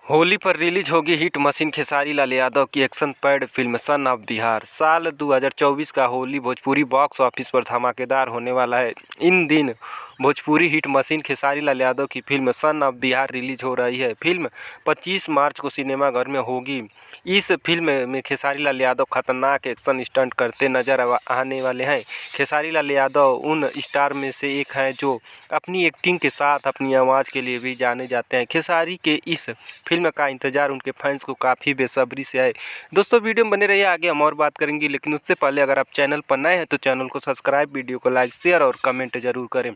होली पर रिलीज होगी hit machine Khesari Lal Yadav की action pad film son of Bihar. साल 2024 का होली भोजपुरी बॉक्स ऑफिस पर धमाकेदार होने वाला है। इन दिन भोजपुरी हिट मशीन खेसारी लाल यादव की film son of Bihar release हो रही है। फिल्म 25 मार्च को सिनेमाघर में होगी। इस फिल्म में खेसारी लाल यादव खतरनाक एक्शन स्टंट करते नजर आने वाले हैं। खेसारी लाल यादव उन स्टार में से एक हैं जो अपनी एक्टिंग के साथ अपनी आवाज़ के लिए भी जाने जाते हैं। खेसारी के इस फिल्म का इंतजार उनके फैंस को काफ़ी बेसब्री से है। दोस्तों वीडियो में बने रहिए, आगे हम और बात करेंगे, लेकिन उससे पहले अगर आप चैनल पर नए हैं तो चैनल को सब्सक्राइब, वीडियो को लाइक, शेयर और कमेंट जरूर करें।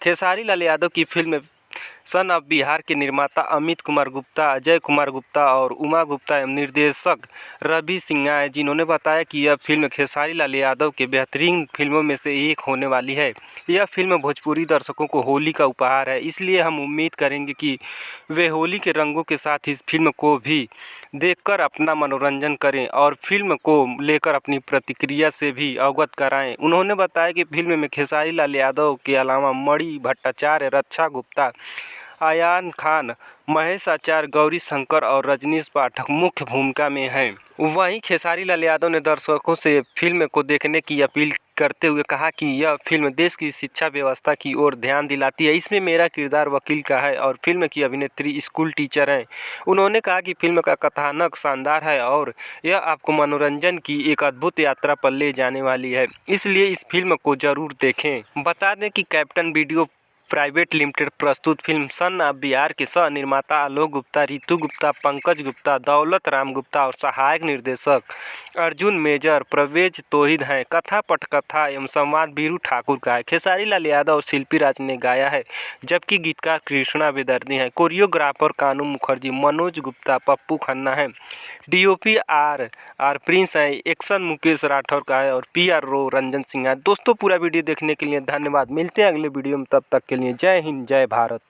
खेसारी लाल यादव की फिल्म सन ऑफ बिहार के निर्माता अमित कुमार गुप्ता, अजय कुमार गुप्ता और उमा गुप्ता एवं निर्देशक रवि सिन्हा हैं, जिन्होंने बताया कि यह फिल्म खेसारी लाल यादव के बेहतरीन फिल्मों में से एक होने वाली है। यह फिल्म भोजपुरी दर्शकों को होली का उपहार है, इसलिए हम उम्मीद करेंगे कि वे होली के रंगों के साथ इस फिल्म को भी देखकर अपना मनोरंजन करें और फिल्म को लेकर अपनी प्रतिक्रिया से भी अवगत कराएं। उन्होंने बताया कि फिल्म में खेसारी लाल यादव के अलावा मणि भट्टाचार्य, रक्षा गुप्ता, आयान खान, महेश आचार्य, गौरी शंकर और रजनीश पाठक मुख्य भूमिका में हैं। वहीं खेसारी लाल यादव ने दर्शकों से फिल्म को देखने की अपील करते हुए कहा कि यह फिल्म देश की शिक्षा व्यवस्था की ओर ध्यान दिलाती है। इसमें मेरा किरदार वकील का है और फिल्म की अभिनेत्री स्कूल टीचर हैं। उन्होंने कहा कि फिल्म का कथानक शानदार है और यह आपको मनोरंजन की एक अद्भुत यात्रा पर ले जाने वाली है, इसलिए इस फिल्म को जरूर देखें। बता दें कि कैप्टन वीडियो प्राइवेट लिमिटेड प्रस्तुत फिल्म सन ऑफ बिहार के सह निर्माता आलोक गुप्ता, रितु गुप्ता, पंकज गुप्ता, दौलत राम गुप्ता और सहायक निर्देशक अर्जुन मेजर, प्रवेश तोहिद हैं। कथा पटकथा एवं संवाद बीरू ठाकुर का है। खेसारी लाल यादव और शिल्पी राज ने गाया है, जबकि गीतकार कृष्णा बेदर्दी हैं। कोरियोग्राफर कानू मुखर्जी, मनोज गुप्ता, पप्पू खन्ना हैं। डीओपी आर प्रिंस हैं। एक्शन मुकेश राठौर का है और PRO रंजन सिंह है। दोस्तों पूरा वीडियो देखने के लिए धन्यवाद। मिलते हैं अगले वीडियो में, तब तक के लिए जय हिंद, जय भारत।